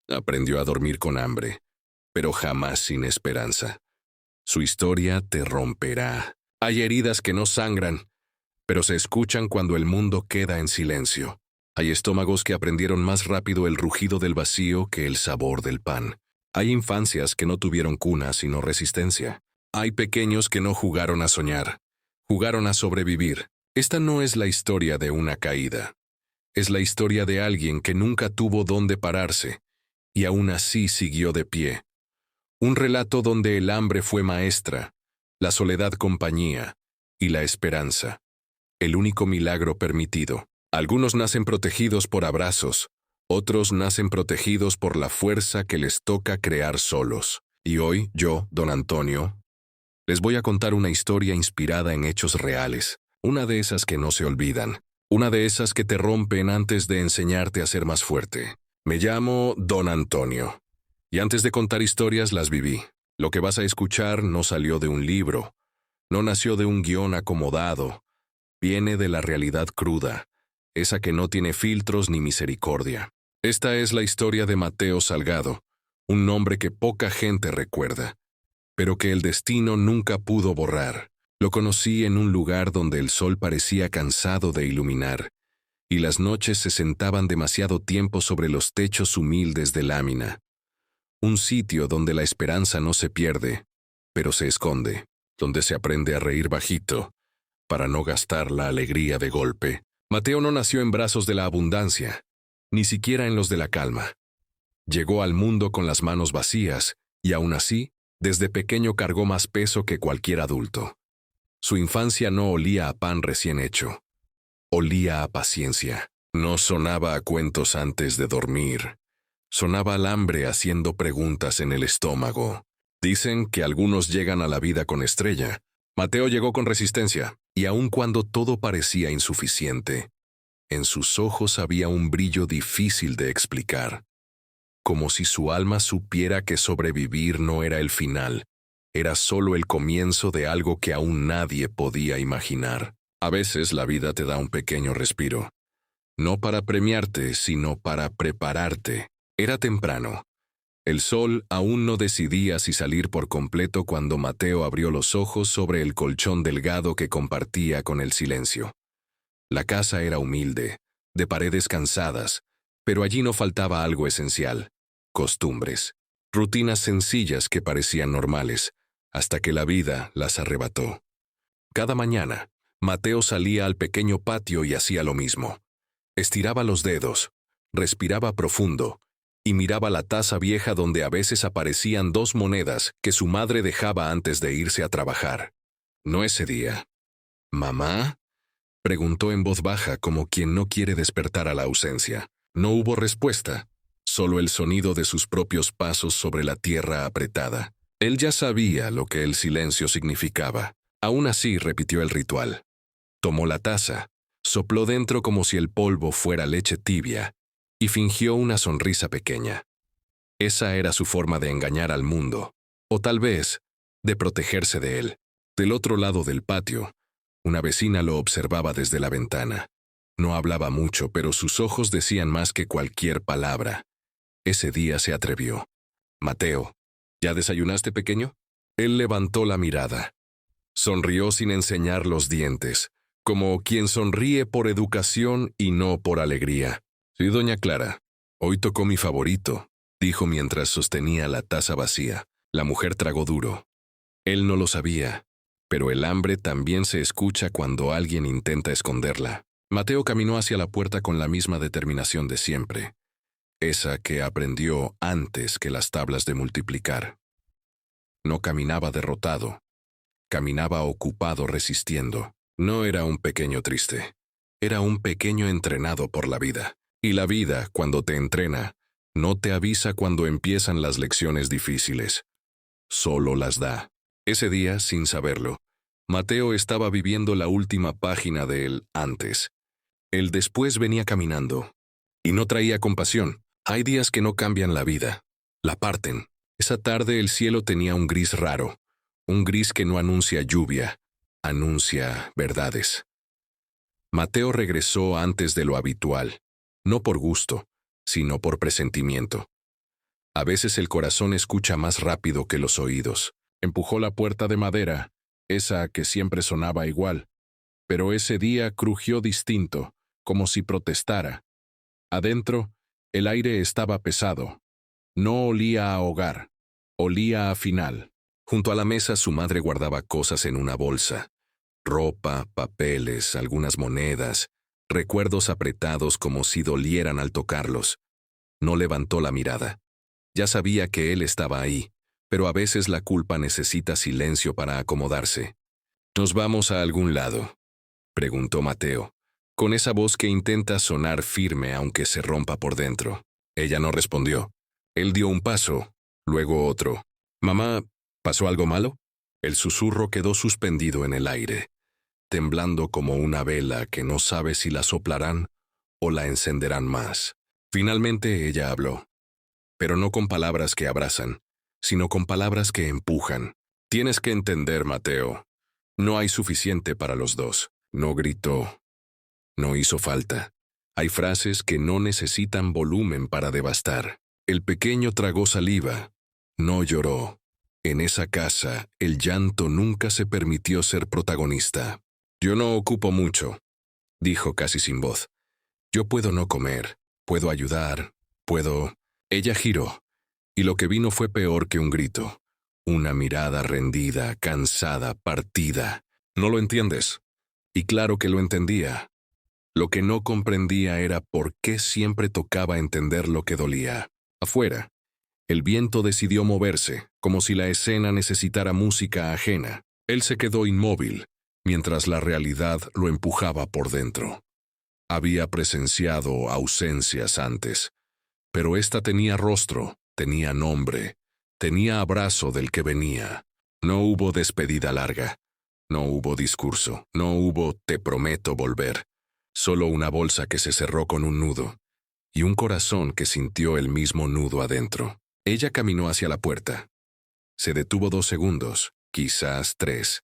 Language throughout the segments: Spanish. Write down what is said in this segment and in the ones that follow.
Aprendió a dormir con hambre, pero jamás sin esperanza. Su historia te romperá. Hay heridas que no sangran, pero se escuchan cuando el mundo queda en silencio. Hay estómagos que aprendieron más rápido el rugido del vacío que el sabor del pan. Hay infancias que no tuvieron cuna sino resistencia. Hay pequeños que no jugaron a soñar, jugaron a sobrevivir. Esta no es la historia de una caída. Es la historia de alguien que nunca tuvo dónde pararse, y aún así siguió de pie. Un relato donde el hambre fue maestra, la soledad compañía, y la esperanza, el único milagro permitido. Algunos nacen protegidos por abrazos, otros nacen protegidos por la fuerza que les toca crear solos. Y hoy, yo, don Antonio, les voy a contar una historia inspirada en hechos reales, una de esas que no se olvidan, una de esas que te rompen antes de enseñarte a ser más fuerte. Me llamo don Antonio, y antes de contar historias las viví. Lo que vas a escuchar no salió de un libro, no nació de un guión acomodado, viene de la realidad cruda, esa que no tiene filtros ni misericordia. Esta es la historia de Mateo Salgado, un nombre que poca gente recuerda, pero que el destino nunca pudo borrar. Lo conocí en un lugar donde el sol parecía cansado de iluminar, y las noches se sentaban demasiado tiempo sobre los techos humildes de lámina. Un sitio donde la esperanza no se pierde, pero se esconde, donde se aprende a reír bajito, para no gastar la alegría de golpe. Mateo no nació en brazos de la abundancia, ni siquiera en los de la calma. Llegó al mundo con las manos vacías, y aún así, desde pequeño cargó más peso que cualquier adulto. Su infancia no olía a pan recién hecho. Olía a paciencia. No sonaba a cuentos antes de dormir. Sonaba al hambre haciendo preguntas en el estómago. Dicen que algunos llegan a la vida con estrella. Mateo llegó con resistencia, y aun cuando todo parecía insuficiente, en sus ojos había un brillo difícil de explicar. Como si su alma supiera que sobrevivir no era el final, era solo el comienzo de algo que aún nadie podía imaginar. A veces la vida te da un pequeño respiro, no para premiarte, sino para prepararte. Era temprano. El sol aún no decidía si salir por completo cuando Mateo abrió los ojos sobre el colchón delgado que compartía con el silencio. La casa era humilde, de paredes cansadas, pero allí no faltaba algo esencial: costumbres, rutinas sencillas que parecían normales, hasta que la vida las arrebató. Cada mañana, Mateo salía al pequeño patio y hacía lo mismo. Estiraba los dedos, respiraba profundo, y miraba la taza vieja donde a veces aparecían 2 monedas que su madre dejaba antes de irse a trabajar. No ese día. ¿Mamá?, preguntó en voz baja como quien no quiere despertar a la ausencia. No hubo respuesta, solo el sonido de sus propios pasos sobre la tierra apretada. Él ya sabía lo que el silencio significaba. Aún así repitió el ritual. Tomó la taza, sopló dentro como si el polvo fuera leche tibia, y fingió una sonrisa pequeña. Esa era su forma de engañar al mundo, o tal vez, de protegerse de él. Del otro lado del patio, una vecina lo observaba desde la ventana. No hablaba mucho, pero sus ojos decían más que cualquier palabra. Ese día se atrevió. «Mateo, ¿ya desayunaste, pequeño?». Él levantó la mirada. Sonrió sin enseñar los dientes, como quien sonríe por educación y no por alegría. «Sí, doña Clara, hoy tocó mi favorito», dijo mientras sostenía la taza vacía. La mujer tragó duro. Él no lo sabía, pero el hambre también se escucha cuando alguien intenta esconderla. Mateo caminó hacia la puerta con la misma determinación de siempre, esa que aprendió antes que las tablas de multiplicar. No caminaba derrotado, caminaba ocupado resistiendo. No era un pequeño triste, era un pequeño entrenado por la vida. Y la vida, cuando te entrena, no te avisa cuando empiezan las lecciones difíciles. Solo las da. Ese día, sin saberlo, Mateo estaba viviendo la última página del antes. El después venía caminando, y no traía compasión. Hay días que no cambian la vida, la parten. Esa tarde el cielo tenía un gris raro, un gris que no anuncia lluvia, anuncia verdades. Mateo regresó antes de lo habitual, no por gusto, sino por presentimiento. A veces el corazón escucha más rápido que los oídos. Empujó la puerta de madera, esa que siempre sonaba igual, pero ese día crujió distinto, como si protestara. Adentro, el aire estaba pesado. No olía a hogar, olía a final. Junto a la mesa su madre guardaba cosas en una bolsa. Ropa, papeles, algunas monedas, recuerdos apretados como si dolieran al tocarlos. No levantó la mirada. Ya sabía que él estaba ahí, pero a veces la culpa necesita silencio para acomodarse. ¿Nos vamos a algún lado?, preguntó Mateo, con esa voz que intenta sonar firme aunque se rompa por dentro. Ella no respondió. Él dio un paso, luego otro. «Mamá, ¿pasó algo malo?». El susurro quedó suspendido en el aire, temblando como una vela que no sabe si la soplarán o la encenderán más. Finalmente ella habló, pero no con palabras que abrazan, sino con palabras que empujan. «Tienes que entender, Mateo. No hay suficiente para los dos». No gritó. No hizo falta. Hay frases que no necesitan volumen para devastar. El pequeño tragó saliva. No lloró. En esa casa, el llanto nunca se permitió ser protagonista. «Yo no ocupo mucho», dijo casi sin voz. «Yo puedo no comer, puedo ayudar, puedo...». Ella giró, y lo que vino fue peor que un grito. Una mirada rendida, cansada, partida. «¿No lo entiendes?». Y claro que lo entendía. Lo que no comprendía era por qué siempre tocaba entender lo que dolía. Afuera, el viento decidió moverse, como si la escena necesitara música ajena. Él se quedó inmóvil, mientras la realidad lo empujaba por dentro. Había presenciado ausencias antes, pero esta tenía rostro, tenía nombre, tenía abrazo del que venía. No hubo despedida larga. No hubo discurso, no hubo «te prometo volver», solo una bolsa que se cerró con un nudo, y un corazón que sintió el mismo nudo adentro. Ella caminó hacia la puerta. Se detuvo 2 segundos, quizás 3.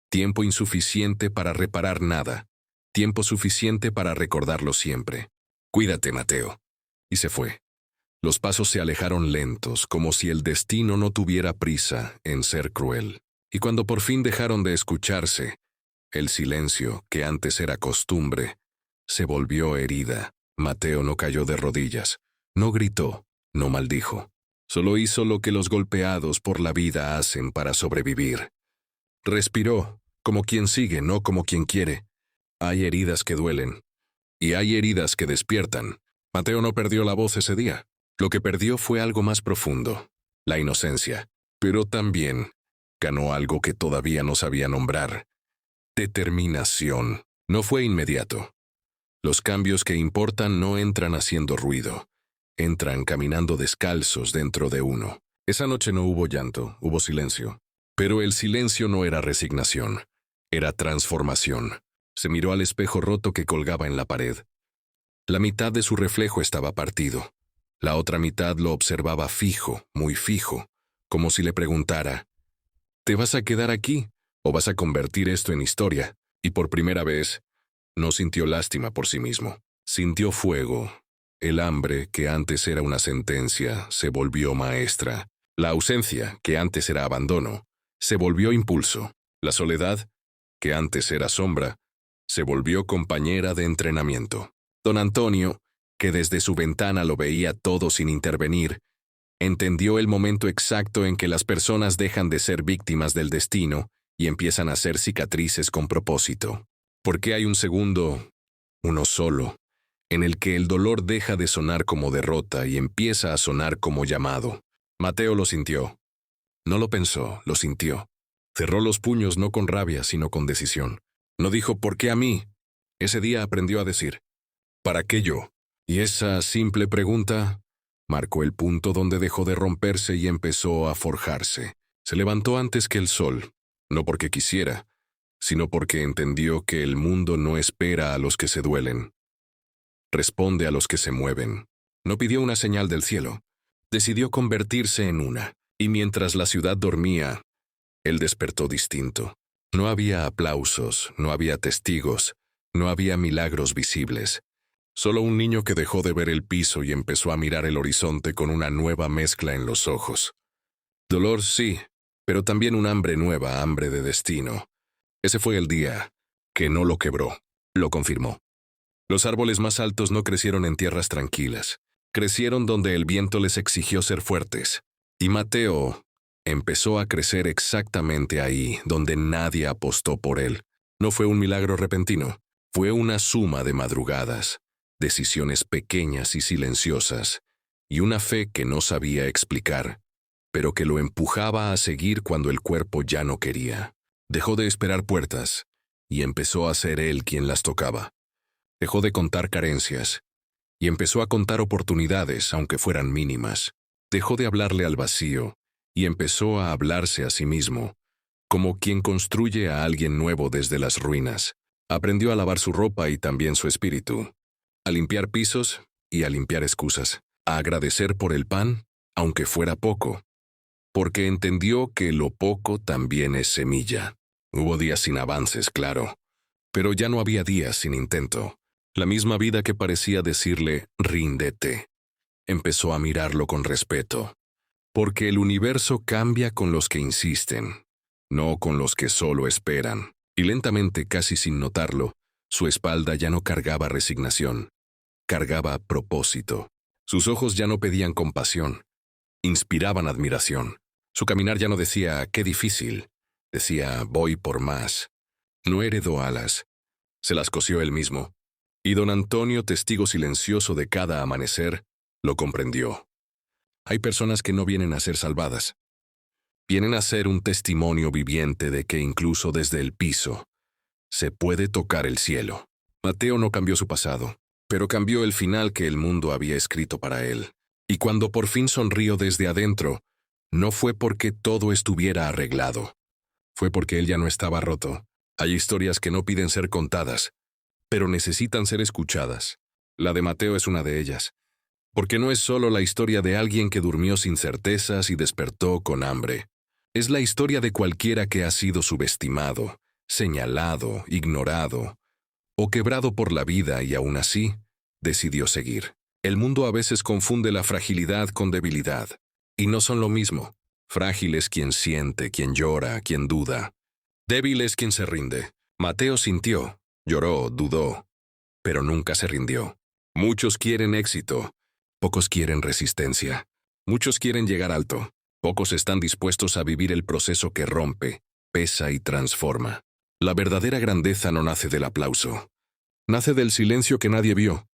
Tiempo insuficiente para reparar nada, tiempo suficiente para recordarlo siempre. «Cuídate, Mateo». Y se fue. Los pasos se alejaron lentos, como si el destino no tuviera prisa en ser cruel. Y cuando por fin dejaron de escucharse, el silencio, que antes era costumbre, se volvió herida. Mateo no cayó de rodillas, no gritó, no maldijo. Solo hizo lo que los golpeados por la vida hacen para sobrevivir. Respiró, como quien sigue, no como quien quiere. Hay heridas que duelen, y hay heridas que despiertan. Mateo no perdió la voz ese día. Lo que perdió fue algo más profundo, la inocencia, pero también ganó algo que todavía no sabía nombrar: determinación. No fue inmediato. Los cambios que importan no entran haciendo ruido, entran caminando descalzos dentro de uno. Esa noche no hubo llanto, hubo silencio. Pero el silencio no era resignación, era transformación. Se miró al espejo roto que colgaba en la pared. La mitad de su reflejo estaba partido. La otra mitad lo observaba fijo, muy fijo, como si le preguntara: ¿te vas a quedar aquí o vas a convertir esto en historia? Y por primera vez, no sintió lástima por sí mismo. Sintió fuego. El hambre, que antes era una sentencia, se volvió maestra. La ausencia, que antes era abandono, se volvió impulso. La soledad, que antes era sombra, se volvió compañera de entrenamiento. Don Antonio, que desde su ventana lo veía todo sin intervenir, entendió el momento exacto en que las personas dejan de ser víctimas del destino y empiezan a ser cicatrices con propósito. Porque hay un segundo, uno solo, en el que el dolor deja de sonar como derrota y empieza a sonar como llamado. Mateo lo sintió. No lo pensó, lo sintió. Cerró los puños no con rabia, sino con decisión. No dijo «¿por qué a mí?». Ese día aprendió a decir «¿para qué yo?». Y esa simple pregunta marcó el punto donde dejó de romperse y empezó a forjarse. Se levantó antes que el sol, no porque quisiera, sino porque entendió que el mundo no espera a los que se duelen. Responde a los que se mueven. No pidió una señal del cielo. Decidió convertirse en una. Y mientras la ciudad dormía, él despertó distinto. No había aplausos, no había testigos, no había milagros visibles. Solo un niño que dejó de ver el piso y empezó a mirar el horizonte con una nueva mezcla en los ojos. Dolor sí, pero también un hambre nueva, hambre de destino. Ese fue el día que no lo quebró, lo confirmó. Los árboles más altos no crecieron en tierras tranquilas. Crecieron donde el viento les exigió ser fuertes. Y Mateo empezó a crecer exactamente ahí, donde nadie apostó por él. No fue un milagro repentino, fue una suma de madrugadas, decisiones pequeñas y silenciosas, y una fe que no sabía explicar, pero que lo empujaba a seguir cuando el cuerpo ya no quería. Dejó de esperar puertas, y empezó a ser él quien las tocaba. Dejó de contar carencias, y empezó a contar oportunidades, aunque fueran mínimas. Dejó de hablarle al vacío, y empezó a hablarse a sí mismo, como quien construye a alguien nuevo desde las ruinas. Aprendió a lavar su ropa y también su espíritu, a limpiar pisos y a limpiar excusas, a agradecer por el pan, aunque fuera poco, porque entendió que lo poco también es semilla. Hubo días sin avances, claro, pero ya no había días sin intento. La misma vida que parecía decirle, ríndete, empezó a mirarlo con respeto, porque el universo cambia con los que insisten, no con los que solo esperan. Y lentamente, casi sin notarlo, su espalda ya no cargaba resignación, cargaba propósito. Sus ojos ya no pedían compasión, inspiraban admiración. Su caminar ya no decía, qué difícil, decía, voy por más. No heredó alas, se las cosió él mismo. Y don Antonio, testigo silencioso de cada amanecer, lo comprendió. Hay personas que no vienen a ser salvadas. Vienen a ser un testimonio viviente de que incluso desde el piso se puede tocar el cielo. Mateo no cambió su pasado, pero cambió el final que el mundo había escrito para él. Y cuando por fin sonrió desde adentro, no fue porque todo estuviera arreglado. Fue porque él ya no estaba roto. Hay historias que no piden ser contadas, pero necesitan ser escuchadas. La de Mateo es una de ellas. Porque no es solo la historia de alguien que durmió sin certezas y despertó con hambre. Es la historia de cualquiera que ha sido subestimado, señalado, ignorado o quebrado por la vida y aún así decidió seguir. El mundo a veces confunde la fragilidad con debilidad, y no son lo mismo. Frágil es quien siente, quien llora, quien duda. Débil es quien se rinde. Mateo sintió, lloró, dudó, pero nunca se rindió. Muchos quieren éxito, pocos quieren resistencia. Muchos quieren llegar alto, pocos están dispuestos a vivir el proceso que rompe, pesa y transforma. La verdadera grandeza no nace del aplauso. Nace del silencio que nadie vio,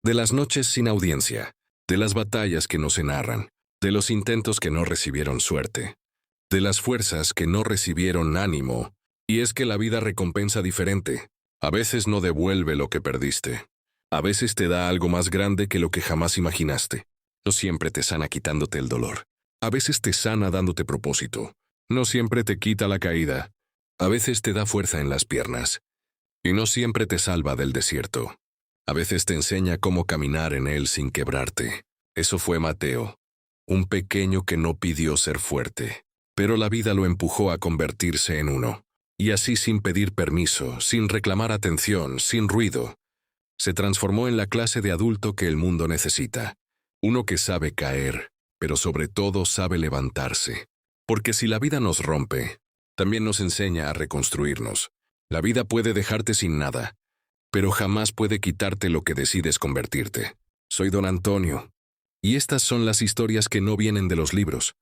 de las noches sin audiencia, de las batallas que no se narran, de los intentos que no recibieron suerte, de las fuerzas que no recibieron ánimo. Y es que la vida recompensa diferente. A veces no devuelve lo que perdiste. A veces te da algo más grande que lo que jamás imaginaste. No siempre te sana quitándote el dolor. A veces te sana dándote propósito. No siempre te quita la caída. A veces te da fuerza en las piernas. Y no siempre te salva del desierto. A veces te enseña cómo caminar en él sin quebrarte. Eso fue Mateo, un pequeño que no pidió ser fuerte, pero la vida lo empujó a convertirse en uno. Y así, sin pedir permiso, sin reclamar atención, sin ruido, se transformó en la clase de adulto que el mundo necesita. Uno que sabe caer, pero sobre todo sabe levantarse. Porque si la vida nos rompe, también nos enseña a reconstruirnos. La vida puede dejarte sin nada, pero jamás puede quitarte lo que decides convertirte. Soy don Antonio, y estas son las historias que no vienen de los libros,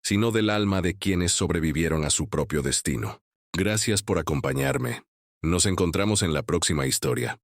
sino del alma de quienes sobrevivieron a su propio destino. Gracias por acompañarme. Nos encontramos en la próxima historia.